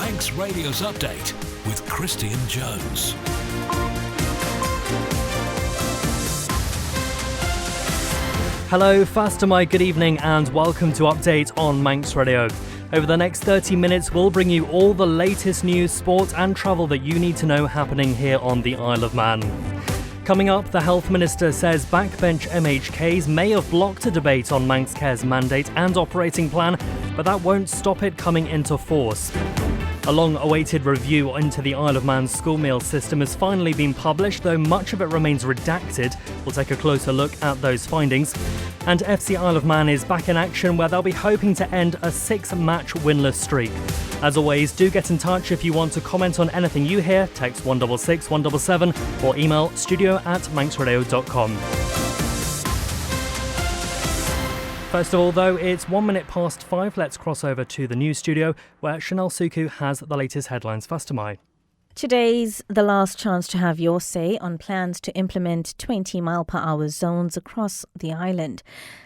Manx Radio's update with Christian Jones. Hello, Fastamai, good evening and welcome to Update on Manx Radio. Over the next 30 minutes, we'll bring you all the latest news, sport and travel that you need to know happening here on the Isle of Man. Coming up, the Health Minister says backbench MHKs may have blocked a debate on Manx Care's mandate and operating plan, but that won't stop it coming into force. A long-awaited review into the Isle of Man's school meal system has finally been published, though much of it remains redacted. We'll take a closer look at those findings. And FC Isle of Man is back in action, where they'll be hoping to end a 6-match winless streak. As always, do get in touch if you want to comment on anything you hear. Text 166 177 or email studio@manxradio.com. First of all, though, it's 1 minute past 5. Let's cross over to the news studio where Chanel Suku has the latest headlines. Fastamai. Today's the last chance to have your say on plans to implement 20-mile-per-hour zones across the island.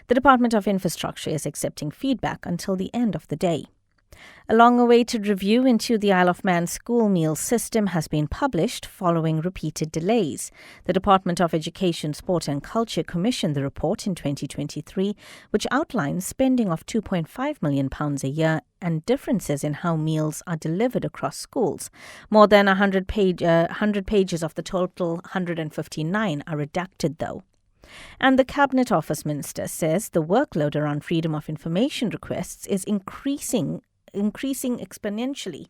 The Department of Infrastructure is accepting feedback until the end of the day. A long-awaited review into the Isle of Man school meal system has been published following repeated delays. The Department of Education, Sport and Culture commissioned the report in 2023, which outlines spending of £2.5 million a year and differences in how meals are delivered across schools. More than 100 pages of the total 159 are redacted, though. And the Cabinet Office Minister says the workload around freedom of information requests is increasing exponentially.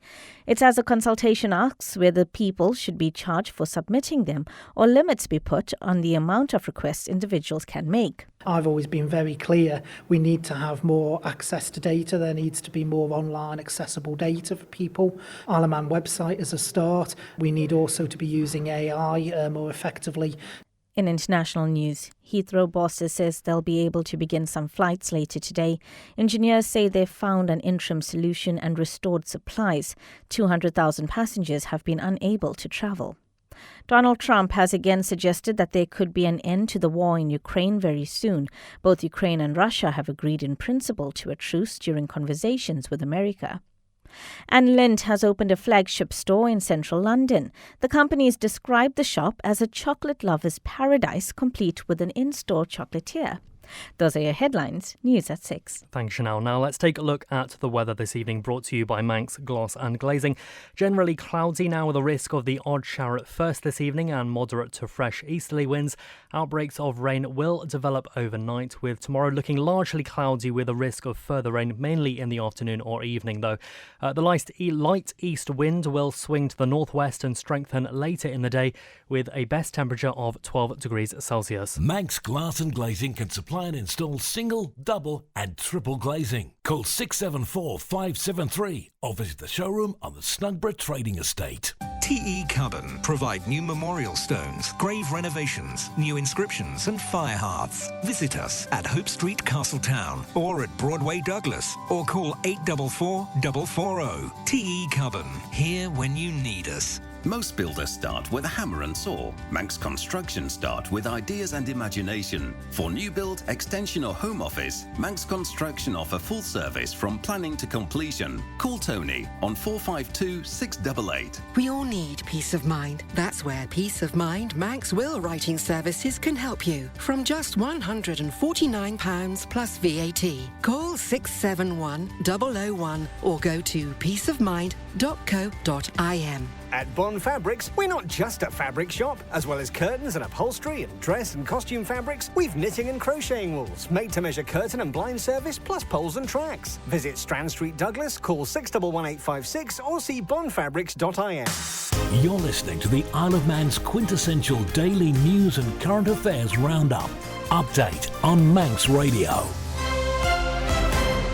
It's as a consultation asks whether people should be charged for submitting them or limits be put on the amount of requests individuals can make. I've always been very clear we need to have more access to data. There needs to be more online accessible data for people. Isle of Man website is a start. We need also to be using AI more effectively. In international news, Heathrow bosses says they'll be able to begin some flights later today. Engineers say they've found an interim solution and restored supplies. 200,000 passengers have been unable to travel. Donald Trump has again suggested that there could be an end to the war in Ukraine very soon. Both Ukraine and Russia have agreed in principle to a truce during conversations with America. And Lindt has opened a flagship store in central London. The company has described the shop as a chocolate lover's paradise, complete with an in-store chocolatier. Those are your headlines. News at 6. Thanks, Chanel. Now let's take a look at the weather this evening, brought to you by Manx Gloss and Glazing. Generally cloudy now with a risk of the odd shower at first this evening and moderate to fresh easterly winds. Outbreaks of rain will develop overnight, with tomorrow looking largely cloudy with a risk of further rain, mainly in the afternoon or evening though. The light east wind will swing to the northwest and strengthen later in the day with a best temperature of 12 degrees Celsius. Manx Glass and Glazing can supply and install single, double and triple glazing. Call 674 573 or visit the showroom on the Snugborough Trading Estate. TE Carbon provide new memorial stones, grave renovations, new inscriptions and fire hearths. Visit us at Hope Street, Castletown or at Broadway, Douglas, or call 844 440. TE Carbon, here when you need us. Most builders start with a hammer and saw. Manx Construction start with ideas and imagination. For new build, extension or home office, Manx Construction offer full service from planning to completion. Call Tony on 452 688. We all need peace of mind. That's where Peace of Mind Manx Will Writing Services can help you. From just £149 plus VAT. Call 671 001 or go to peaceofmind.co.im. At Bond Fabrics, we're not just a fabric shop. As well as curtains and upholstery and dress and costume fabrics, we've knitting and crocheting wools, made-to-measure curtain and blind service, plus poles and tracks. Visit Strand Street, Douglas, call 611856 or see bondfabrics.im. You're listening to the Isle of Man's quintessential daily news and current affairs roundup. Update on Manx Radio.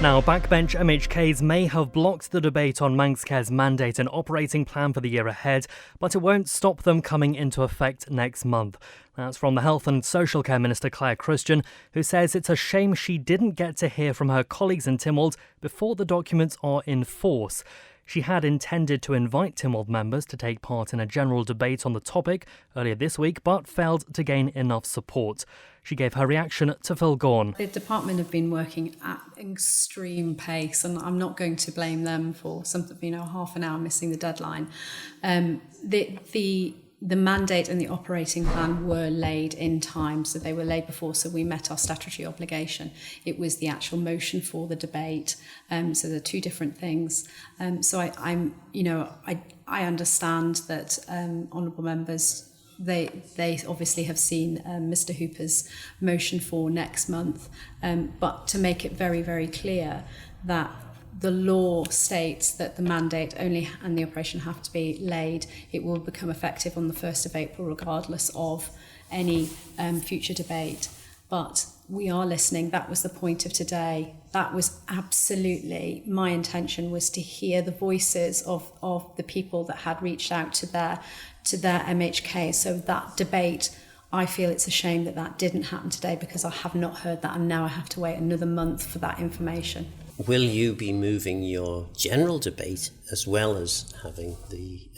Now, backbench MHKs may have blocked the debate on Manx Care's mandate and operating plan for the year ahead, but it won't stop them coming into effect next month. That's from the Health and Social Care Minister Claire Christian, who says it's a shame she didn't get to hear from her colleagues in Tynwald before the documents are in force. She had intended to invite Tynwald members to take part in a general debate on the topic earlier this week, but failed to gain enough support. She gave her reaction to Phil Gaughan. The department have been working at extreme pace, and I'm not going to blame them for something, half an hour missing the deadline. The mandate and the operating plan were laid in time, so they were laid before, so we met our statutory obligation. It was the actual motion for the debate, so they're two different things. So I understand that honourable members, they obviously have seen Mr Hooper's motion for next month, but to make it very, very clear that the law states that the mandate only and the operation have to be laid. It will become effective on the 1st of April, regardless of any future debate. But we are listening. That was the point of today. That was absolutely my intention, was to hear the voices of the people that had reached out to their MHK. So that debate, I feel it's a shame that didn't happen today, because I have not heard that, and now I have to wait another month for that information. Will you be moving your general debate as well as having the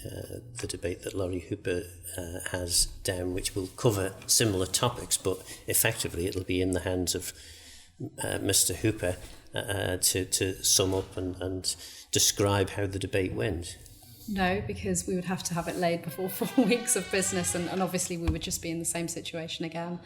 debate that Laurie Hooper has down, which will cover similar topics, but effectively it'll be in the hands of Mr Hooper to sum up and describe how the debate went? No, because we would have to have it laid before 4 weeks of business, and obviously we would just be in the same situation again.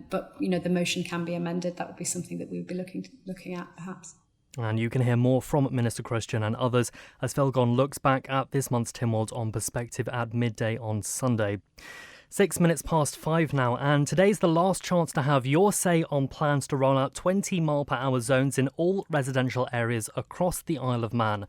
But the motion can be amended. That would be something that we would be looking at, perhaps. And you can hear more from Minister Christian and others as Phil Gaughan looks back at this month's Tynwald on Perspective at midday on Sunday. 6 minutes past 5 now, and today's the last chance to have your say on plans to roll out 20-mile-per-hour zones in all residential areas across the Isle of Man.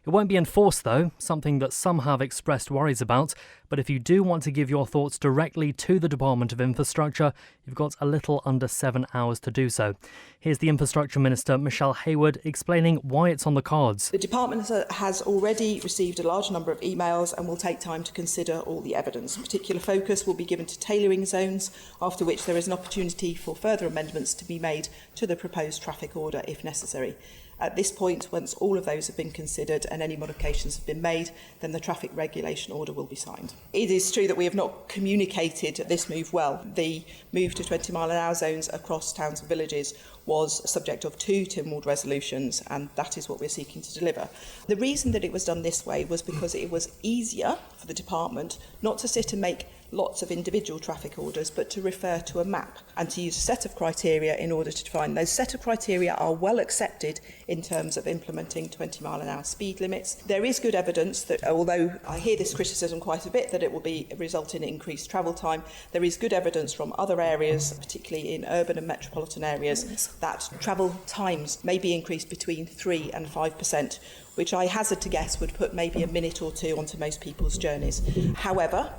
It won't be enforced, though, something that some have expressed worries about. But if you do want to give your thoughts directly to the Department of Infrastructure, you've got a little under 7 hours to do so. Here's the Infrastructure Minister, Michelle Hayward, explaining why it's on the cards. The Department has already received a large number of emails and will take time to consider all the evidence. Particular focus will be given to tailoring zones, after which there is an opportunity for further amendments to be made to the proposed traffic order if necessary. At this point, once all of those have been considered and any modifications have been made, then the traffic regulation order will be signed. It is true that we have not communicated this move well. The move to 20-mile-an-hour zones across towns and villages was subject of 2 Tynwald resolutions, and that is what we're seeking to deliver. The reason that it was done this way was because it was easier for the department not to sit and make lots of individual traffic orders, but to refer to a map and to use a set of criteria in order to define. Those set of criteria are well accepted in terms of implementing 20-mile-an-hour speed limits. There is good evidence that, although I hear this criticism quite a bit, that it will result in increased travel time, there is good evidence from other areas, particularly in urban and metropolitan areas, that travel times may be increased between 3 and 5%, which I hazard to guess would put maybe a minute or two onto most people's journeys. However,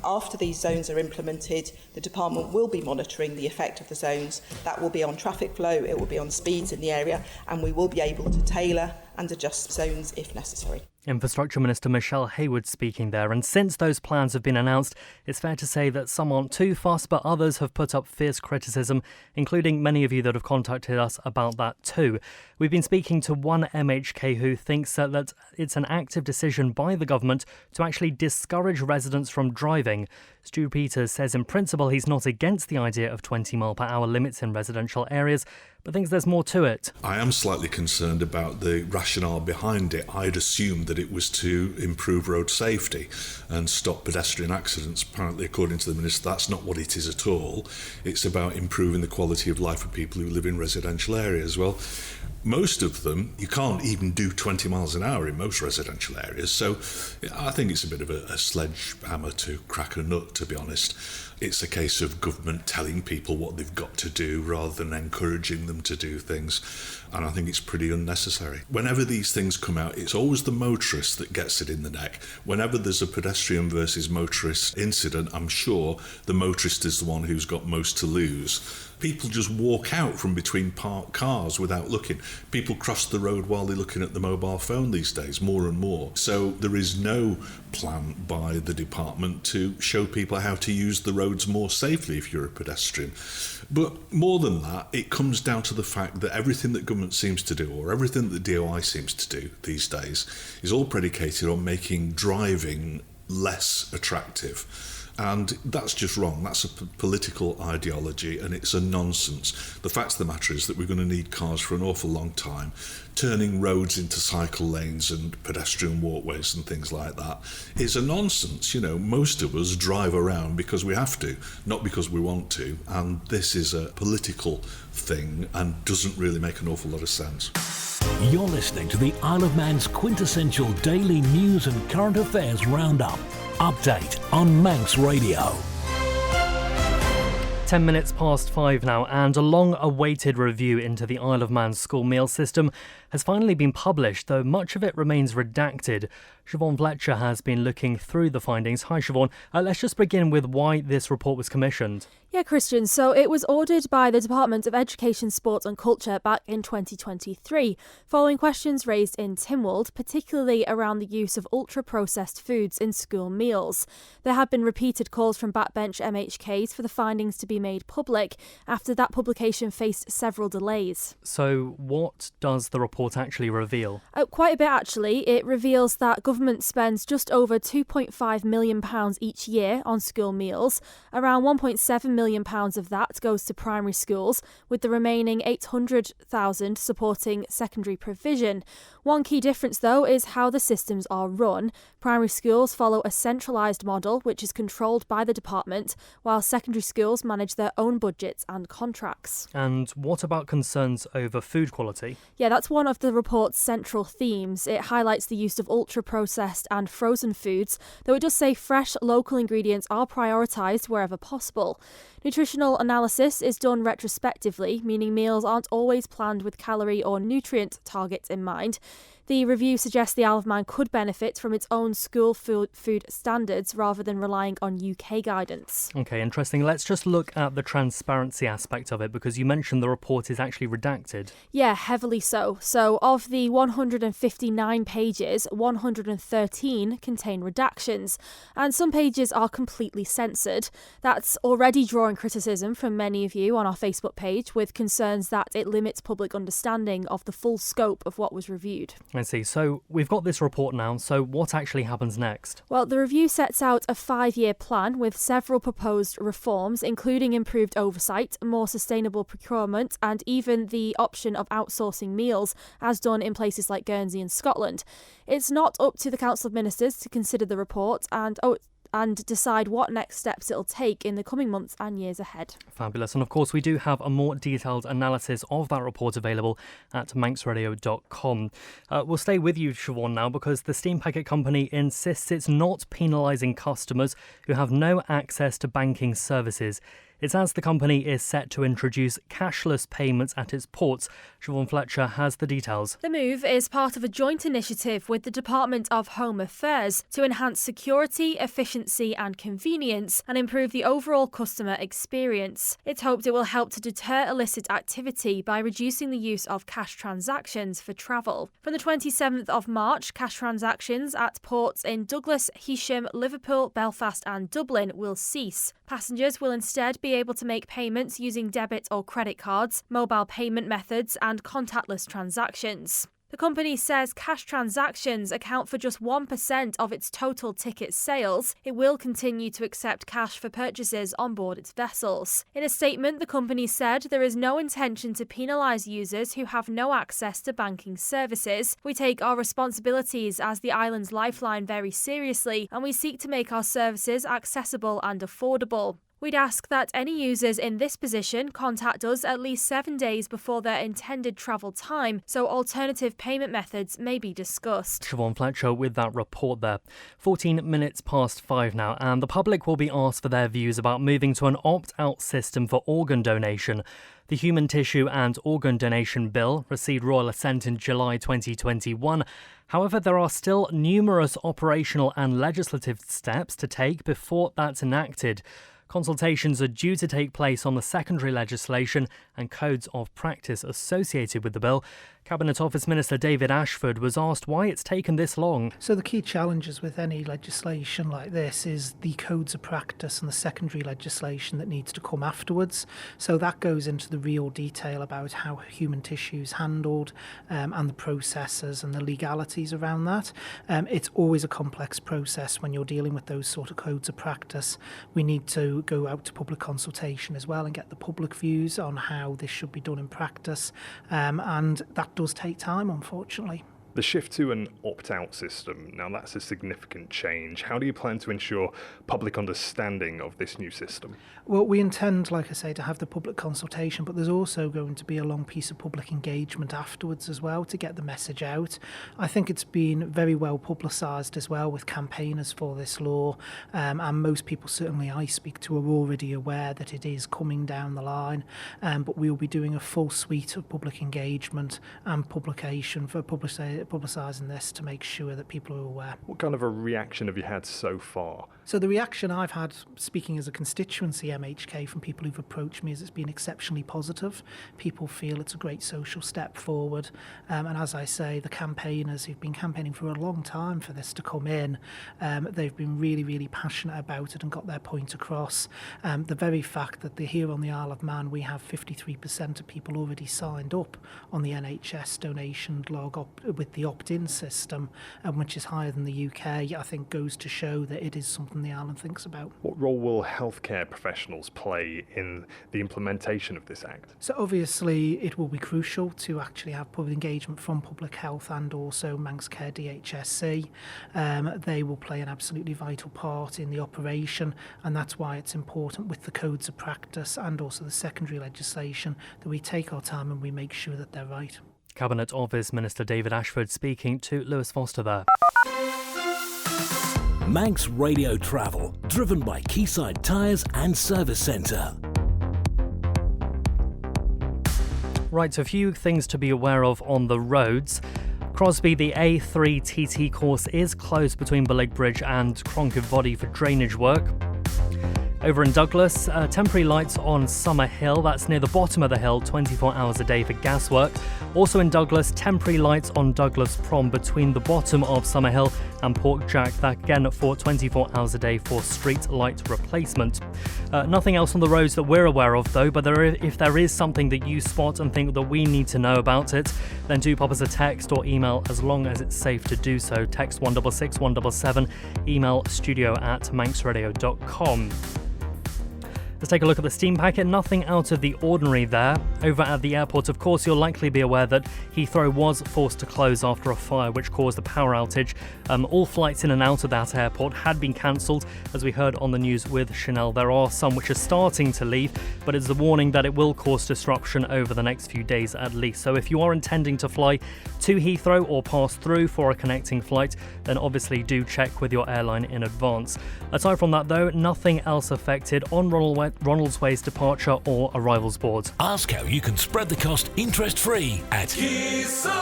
after these zones are implemented, the department will be monitoring the effect of the zones. That will be on traffic flow, it will be on speeds in the area, and we will be able to tailor and adjust zones if necessary. Infrastructure Minister Michelle Hayward speaking there. And since those plans have been announced, it's fair to say that some aren't too fussed, but others have put up fierce criticism, including many of you that have contacted us about that too. We've been speaking to one MHK who thinks that it's an active decision by the government to actually discourage residents from driving. Stu Peters says in principle he's not against the idea of 20-mile-per-hour limits in residential areas, but thinks there's more to it. I am slightly concerned about the rationale behind it. I'd assumed that it was to improve road safety and stop pedestrian accidents. Apparently, according to the Minister, that's not what it is at all. It's about improving the quality of life of people who live in residential areas. Well, most of them, you can't even do 20 miles an hour in most residential areas. So I think it's a bit of a sledgehammer to crack a nut, to be honest. It's a case of government telling people what they've got to do rather than encouraging them to do things. And I think it's pretty unnecessary. Whenever these things come out, it's always the motorist that gets it in the neck. Whenever there's a pedestrian versus motorist incident, I'm sure the motorist is the one who's got most to lose. People just walk out from between parked cars without looking. People cross the road while they're looking at the mobile phone these days, more and more. So there is no plan by the department to show people how to use the roads more safely if you're a pedestrian. But more than that, it comes down down to the fact that everything that government seems to do, or everything that the DOI seems to do these days, is all predicated on making driving less attractive. And that's just wrong. That's a political ideology, and it's a nonsense. The fact of the matter is that we're going to need cars for an awful long time. Turning roads into cycle lanes and pedestrian walkways and things like that is a nonsense. You know, most of us drive around because we have to, not because we want to. And this is a political thing and doesn't really make an awful lot of sense. You're listening to the Isle of Man's quintessential daily news and current affairs roundup. Update on Manx Radio. 10 minutes past 5 now, and a long-awaited review into the Isle of Man's school meal system has finally been published, though much of it remains redacted. Siobhan Fletcher has been looking through the findings. Hi, Siobhan. Let's just begin with why this report was commissioned. Yeah, Christian. So it was ordered by the Department of Education, Sport and Culture back in 2023, following questions raised in Tynwald, particularly around the use of ultra-processed foods in school meals. There have been repeated calls from backbench MHKs for the findings to be made public after that publication faced several delays. So what does the report actually reveal? Quite a bit, actually. It reveals that government spends just over £2.5 million each year on school meals. Around £1.7 million of that goes to primary schools, with the remaining £800,000 supporting secondary provision. One key difference, though, is how the systems are run. Primary schools follow a centralised model, which is controlled by the department, while secondary schools manage their own budgets and contracts. And what about concerns over food quality? Yeah, that's one of the report's central themes. It highlights the use of ultra-processed and frozen foods, though it does say fresh, local ingredients are prioritised wherever possible. Nutritional analysis is done retrospectively, meaning meals aren't always planned with calorie or nutrient targets in mind. The review suggests the Isle of Man could benefit from its own school food standards rather than relying on UK guidance. OK, interesting. Let's just look at the transparency aspect of it, because you mentioned the report is actually redacted. Yeah, heavily so. So of the 159 pages, 113 contain redactions, and some pages are completely censored. That's already drawing criticism from many of you on our Facebook page, with concerns that it limits public understanding of the full scope of what was reviewed. I see. So we've got this report now, so what actually happens next? Well, the review sets out a 5-year plan with several proposed reforms, including improved oversight, more sustainable procurement, and even the option of outsourcing meals, as done in places like Guernsey and Scotland. It's not up to the Council of Ministers to consider the report and decide what next steps it'll take in the coming months and years ahead. Fabulous. And of course, we do have a more detailed analysis of that report available at manxradio.com. We'll stay with you, Siobhan, now, because the steam packet company insists it's not penalising customers who have no access to banking services. It's as the company is set to introduce cashless payments at its ports. Siobhan Fletcher has the details. The move is part of a joint initiative with the Department of Home Affairs to enhance security, efficiency and convenience and improve the overall customer experience. It's hoped it will help to deter illicit activity by reducing the use of cash transactions for travel. From the 27th of March, cash transactions at ports in Douglas, Heysham, Liverpool, Belfast and Dublin will cease. Passengers will instead be able to make payments using debit or credit cards, mobile payment methods and contactless transactions. The company says cash transactions account for just 1% of its total ticket sales. It will continue to accept cash for purchases on board its vessels. In a statement, the company said there is no intention to penalise users who have no access to banking services. We take our responsibilities as the island's lifeline very seriously, and we seek to make our services accessible and affordable. We'd ask that any users in this position contact us at least 7 days before their intended travel time, so alternative payment methods may be discussed. Siobhan Fletcher with that report there. 14 minutes past 5 now, and the public will be asked for their views about moving to an opt-out system for organ donation. The Human Tissue and Organ Donation Bill received royal assent in July 2021. However, there are still numerous operational and legislative steps to take before that's enacted. Consultations are due to take place on the secondary legislation and codes of practice associated with the bill. Cabinet Office Minister David Ashford was asked why it's taken this long. So the key challenges with any legislation like this is the codes of practice and the secondary legislation that needs to come afterwards. So that goes into the real detail about how human tissue is handled and the processes and the legalities around that. It's always a complex process when you're dealing with those sort of codes of practice. We need to go out to public consultation as well and get the public views on how this should be done in practice, and that does take time, unfortunately. The shift to an opt-out system, now that's a significant change. How do you plan to ensure public understanding of this new system? Well, we intend, like I say, to have the public consultation, but there's also going to be a long piece of public engagement afterwards as well to get the message out. I think it's been very well publicised as well with campaigners for this law, and most people certainly I speak to are already aware that it is coming down the line, but we'll be doing a full suite of public engagement and publication for publicising this to make sure that people are aware. What kind of a reaction have you had so far? So the reaction I've had, speaking as a constituency MHK, from people who've approached me is it's been exceptionally positive. People feel it's a great social step forward. And as I say, the campaigners who've been campaigning for a long time for this to come in, they've been really, really passionate about it and got their point across. The very fact that they're here on the Isle of Man, we have 53% of people already signed up on the NHS donation log with the opt-in system, which is higher than the UK, I think goes to show that it is something the island thinks about. What role will healthcare professionals play in the implementation of this act? So obviously it will be crucial to actually have public engagement from public health and also Manx Care DHSC. They will play an absolutely vital part in the operation, and that's why it's important with the codes of practice and also the secondary legislation that we take our time and we make sure that they're right. Cabinet Office Minister David Ashford speaking to Lewis Foster there. Manx Radio Travel, driven by Quayside Tyres and Service Centre. Right, a few things to be aware of on the roads. Crosby, the A3 TT course is closed between Beleg Bridge and Cronkyvody for drainage work. Over in Douglas, temporary lights on Summer Hill, that's near the bottom of the hill, 24 hours a day for gas work. Also in Douglas, temporary lights on Douglas Prom between the bottom of Summer Hill and Porkjack, that again for 24 hours a day for street light replacement. Nothing else on the roads that we're aware of though, but if there is something that you spot and think that we need to know about it, then do pop us a text or email as long as it's safe to do so. Text 166 177, email studio@manxradio.com. Let's take a look at the steam packet. Nothing out of the ordinary there. Over at the airport, of course, you'll likely be aware that Heathrow was forced to close after a fire which caused a power outage. All flights in and out of that airport had been cancelled, as we heard on the news with Chanel. There are some which are starting to leave, but it's a warning that it will cause disruption over the next few days at least. So if you are intending to fly to Heathrow or pass through for a connecting flight, then obviously do check with your airline in advance. Aside from that though, nothing else affected on Ronaldsway's departure or arrivals board. Ask how you can spread the cost interest-free at Quayside.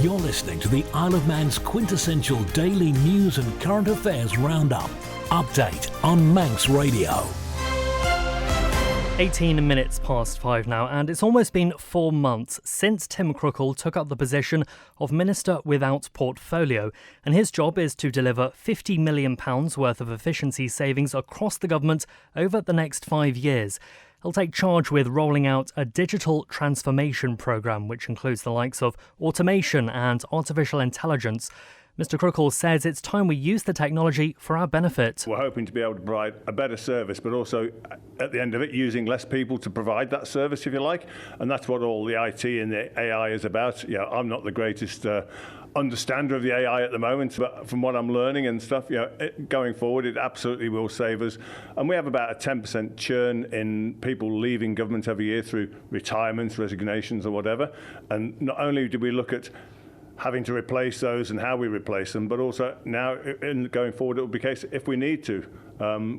You're listening to the Isle of Man's quintessential daily news and current affairs roundup. Update on Manx Radio. 18 minutes past 5 now, and it's almost been 4 months since Tim Crookall took up the position of Minister without Portfolio, and his job is to deliver £50 million worth of efficiency savings across the government over the next 5 years. He'll take charge with rolling out a digital transformation programme, which includes the likes of automation and artificial intelligence. Mr. Crookall says it's time we use the technology for our benefit. We're hoping to be able to provide a better service, but also at the end of it, using less people to provide that service, if you like. And that's what all the IT and the AI is about. Yeah, I'm not the greatest understander of the AI at the moment, but from what I'm learning and stuff, going forward, it absolutely will save us. And we have about a 10% churn in people leaving government every year through retirements, resignations or whatever. And not only do we look at having to replace those and how we replace them, but also now going forward it will be the case if we need to,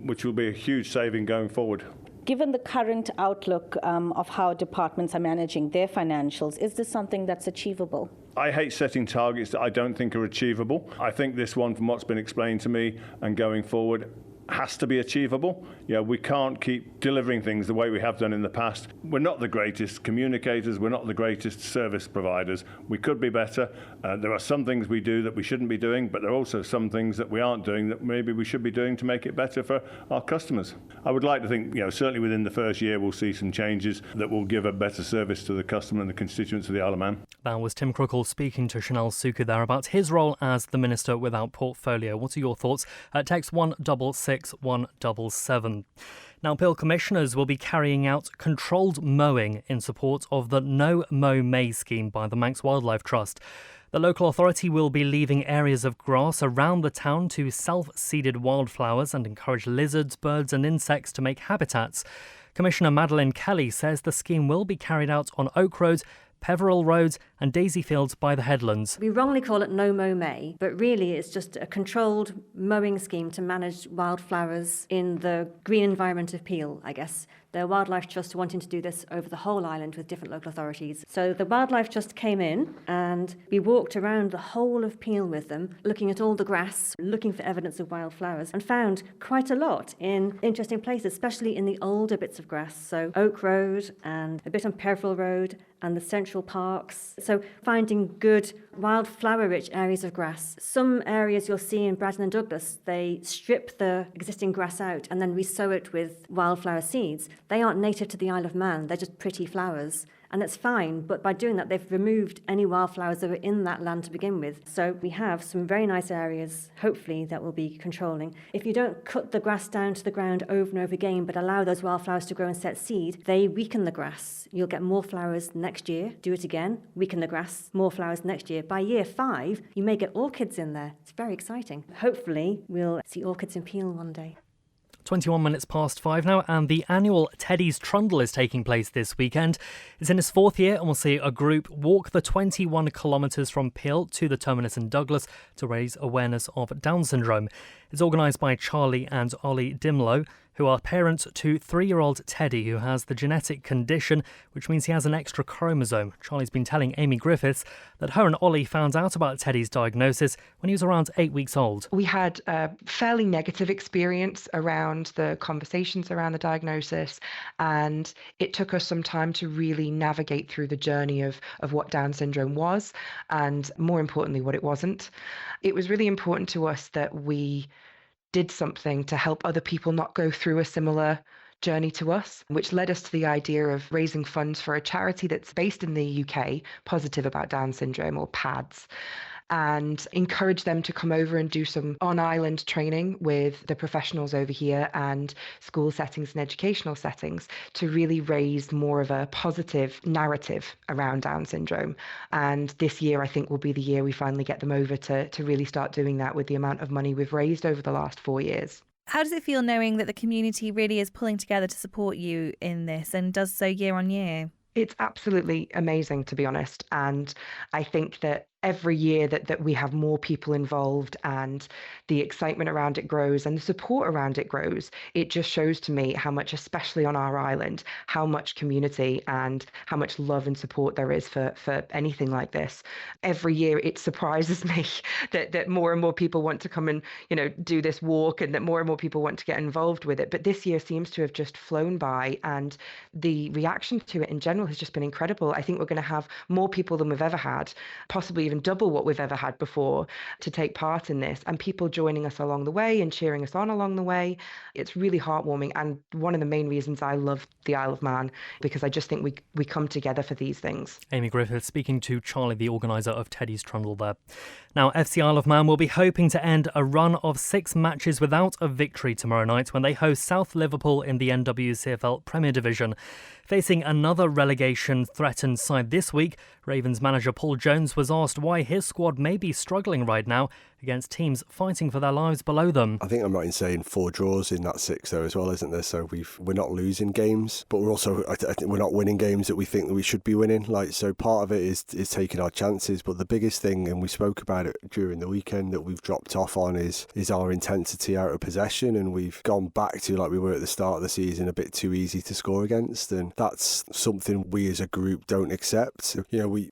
which will be a huge saving going forward. Given the current outlook of how departments are managing their financials, is this something that's achievable? I hate setting targets that I don't think are achievable. I think this one, from what's been explained to me and going forward, has to be achievable. We can't keep delivering things the way we have done in the past. We're not the greatest communicators, we're not the greatest service providers. We could be better. There are some things we do that we shouldn't be doing, but there are also some things that we aren't doing that maybe we should be doing to make it better for our customers. I would like to think, certainly within the first year we'll see some changes that will give a better service to the customer and the constituents of the Isle of Man. That was Tim Crookall speaking to Chanel Suku there about his role as the Minister without portfolio. What are your thoughts? Text 166 177. Now, Peel commissioners will be carrying out controlled mowing in support of the No Mow May scheme by the Manx Wildlife Trust. The local authority will be leaving areas of grass around the town to self-seeded wildflowers and encourage lizards, birds and insects to make habitats. Commissioner Madeleine Kelly says the scheme will be carried out on Oak Road, Peveril Road and Daisy Fields by the Headlands. We wrongly call it No Mow May, but really it's just a controlled mowing scheme to manage wildflowers in the green environment of Peel, I guess. The Wildlife Trust are wanting to do this over the whole island with different local authorities. So the Wildlife Trust came in and we walked around the whole of Peel with them, looking at all the grass, looking for evidence of wildflowers, and found quite a lot in interesting places, especially in the older bits of grass. So Oak Road and a bit on Peveril Road and the central parks. So finding good wildflower-rich areas of grass. Some areas you'll see in Bradon and Douglas, they strip the existing grass out and then resow it with wildflower seeds. They aren't native to the Isle of Man, they're just pretty flowers. And it's fine, but by doing that, they've removed any wildflowers that were in that land to begin with. So we have some very nice areas, hopefully, that we'll be controlling. If you don't cut the grass down to the ground over and over again, but allow those wildflowers to grow and set seed, they weaken the grass. You'll get more flowers next year. Do it again, weaken the grass, more flowers next year. By year 5, you may get orchids in there. It's very exciting. Hopefully, we'll see orchids in Peel one day. 21 minutes past 5 now, and the annual Teddy's Trundle is taking place this weekend. It's in its 4th year, and we'll see a group walk the 21 kilometres from Peel to the terminus in Douglas to raise awareness of Down syndrome. It's organised by Charlie and Ollie Dimlow, who are parents to 3-year-old Teddy, who has the genetic condition, which means he has an extra chromosome. Charlie's been telling Amy Griffiths that her and Ollie found out about Teddy's diagnosis when he was around 8 weeks old. We had a fairly negative experience around the conversations around the diagnosis, and it took us some time to really navigate through the journey of what Down syndrome was, and more importantly, what it wasn't. It was really important to us that we did something to help other people not go through a similar journey to us, which led us to the idea of raising funds for a charity that's based in the UK, Positive About Down Syndrome, or PADS, and encourage them to come over and do some on-island training with the professionals over here and school settings and educational settings to really raise more of a positive narrative around Down syndrome. And this year, I think, will be the year we finally get them over to really start doing that with the amount of money we've raised over the last 4 years. How does it feel knowing that the community really is pulling together to support you in this and does so year on year? It's absolutely amazing, to be honest. And I think that every year that we have more people involved and the excitement around it grows and the support around it grows, it just shows to me how much, especially on our island, how much community and how much love and support there is for anything like this. Every year it surprises me that more and more people want to come and, do this walk, and that more and more people want to get involved with it. But this year seems to have just flown by, and the reaction to it in general has just been incredible. I think we're going to have more people than we've ever had, possibly even double what we've ever had before, to take part in this, and people joining us along the way and cheering us on along the way. It's really heartwarming, and one of the main reasons I love the Isle of Man, because I just think we come together for these things. Amy Griffith speaking to Charlie, the organiser of Teddy's Trundle there. Now, FC Isle of Man will be hoping to end a run of 6 matches without a victory tomorrow night when they host South Liverpool in the NWCFL Premier Division. Facing another relegation-threatened side this week, Ravens manager Paul Jones was asked why his squad may be struggling right now against teams fighting for their lives below them. I think I'm right in saying 4 draws in that 6 though as well, isn't there? So we're not losing games, but we're also, I think we're not winning games that we think that we should be winning. So part of it is taking our chances, but the biggest thing, and we spoke about it during the weekend, that we've dropped off on is our intensity out of possession, and we've gone back to like we were at the start of the season, a bit too easy to score against, and that's something we as a group don't accept.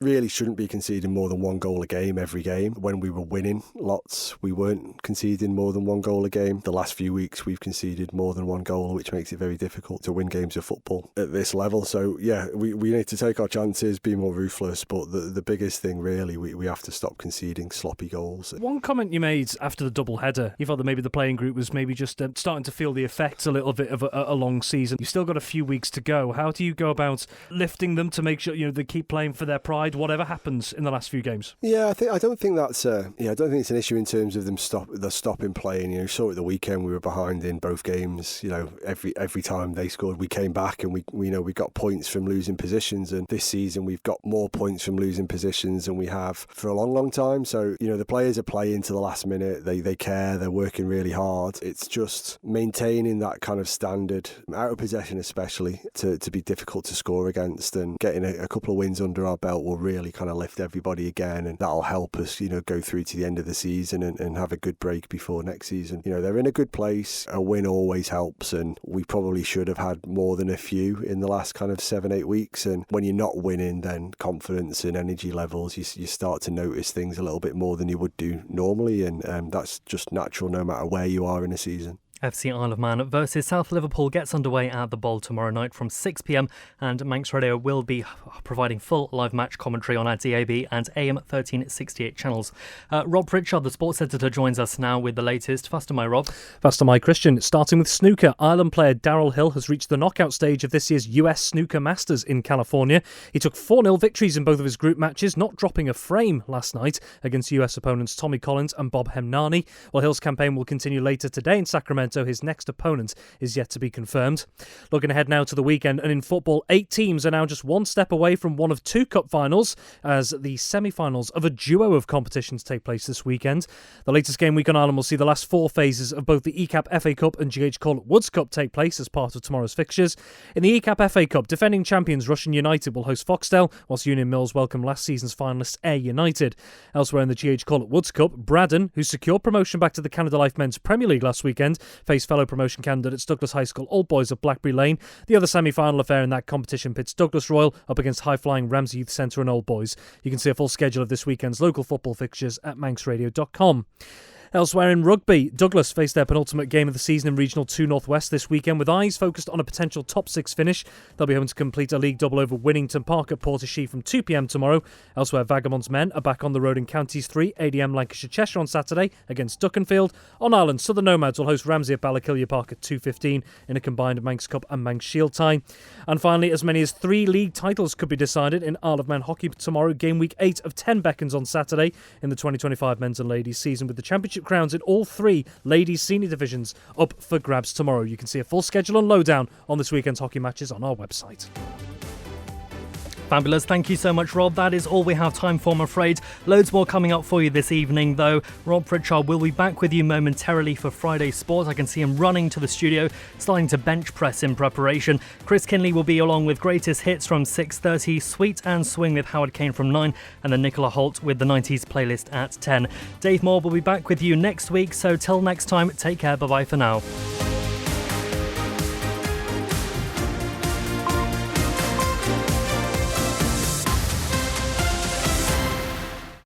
we really shouldn't be conceding more than one goal a game every game. When we were winning lots, we weren't conceding more than one goal a game. The last few weeks we've conceded more than one goal, which makes it very difficult to win games of football at this level. So yeah, we need to take our chances, be more ruthless, but the biggest thing really, we have to stop conceding sloppy goals. One comment you made after the double header, you thought that maybe the playing group was maybe just starting to feel the effects a little bit of a long season. You've still got a few weeks to go. How do you go about lifting them to make sure they keep playing for their pride, whatever happens in the last few games? Yeah, I don't think it's an issue in terms of them stopping playing. You saw at the weekend we were behind in both games. Every time they scored, we came back and we got points from losing positions. And this season we've got more points from losing positions than we have for a long, long time. So the players are playing to the last minute. They care. They're working really hard. It's just maintaining that kind of standard out of possession, especially to be difficult to score against, and getting a couple of wins under our belt will really kind of lift everybody again, and that'll help us go through to the end of the season and have a good break before next season. They're in a good place. A win always helps, and we probably should have had more than a few in the last kind of 7-8 weeks. And when you're not winning, then confidence and energy levels, you start to notice things a little bit more than you would do normally, and that's just natural no matter where you are in a season. FC Isle of Man versus South Liverpool gets underway at the Bowl tomorrow night from 6 p.m, and Manx Radio will be providing full live match commentary on our DAB and AM 1368 channels. Rob Pritchard, the sports editor, joins us now with the latest. Faster my Rob. Faster my Christian. Starting with snooker, Ireland player Darryl Hill has reached the knockout stage of this year's US Snooker Masters in California. He took 4-0 victories in both of his group matches, not dropping a frame last night against US opponents Tommy Collins and Bob Hemnani. While Hill's campaign will continue later today in Sacramento, his next opponent is yet to be confirmed. Looking ahead now to the weekend, and in football, 8 teams are now just one step away from one of 2 cup finals as the semi-finals of a duo of competitions take place this weekend. The latest game week on Ireland will see the last 4 phases of both the ECAP FA Cup and GH Corlett Woods Cup take place as part of tomorrow's fixtures. In the ECAP FA Cup, defending champions Rushden United will host Foxdale, whilst Union Mills welcome last season's finalists Ayr United. Elsewhere in the GH Corlett Woods Cup, Braddon, who secured promotion back to the Canada Life Men's Premier League last weekend, face fellow promotion candidates Douglas High School Old Boys of Blackberry Lane. The other semi-final affair in that competition pits Douglas Royal up against high-flying Ramsey Youth Centre and Old Boys. You can see a full schedule of this weekend's local football fixtures at manxradio.com. Elsewhere in rugby, Douglas face their penultimate game of the season in Regional 2 North West this weekend with eyes focused on a potential top 6 finish. They'll be home to complete a league double over Winnington Park at Portishead from 2 p.m. tomorrow. Elsewhere, Vagabond's men are back on the road in Counties 3, ADM Lancashire Cheshire on Saturday against Duckenfield. On Ireland, Southern Nomads will host Ramsey at Ballakilya Park at 2:15 in a combined Manx Cup and Manx Shield tie. And finally, as many as 3 league titles could be decided in Isle of Man hockey tomorrow. Game week 8 of 10 beckons on Saturday in the 2025 men's and ladies season, with the championship crowns in all 3 ladies senior divisions up for grabs tomorrow. You can see a full schedule and lowdown on this weekend's hockey matches on our website. Fabulous. Thank you so much, Rob. That is all we have time for, I'm afraid. Loads more coming up for you this evening, though. Rob Pritchard will be back with you momentarily for Friday Sport. I can see him running to the studio, starting to bench press in preparation. Chris Kinley will be along with greatest hits from 6:30, Sweet and Swing with Howard Kane from 9, and then Nicola Holt with the 90s playlist at 10. Dave Moore will be back with you next week, so till next time, take care. Bye-bye for now.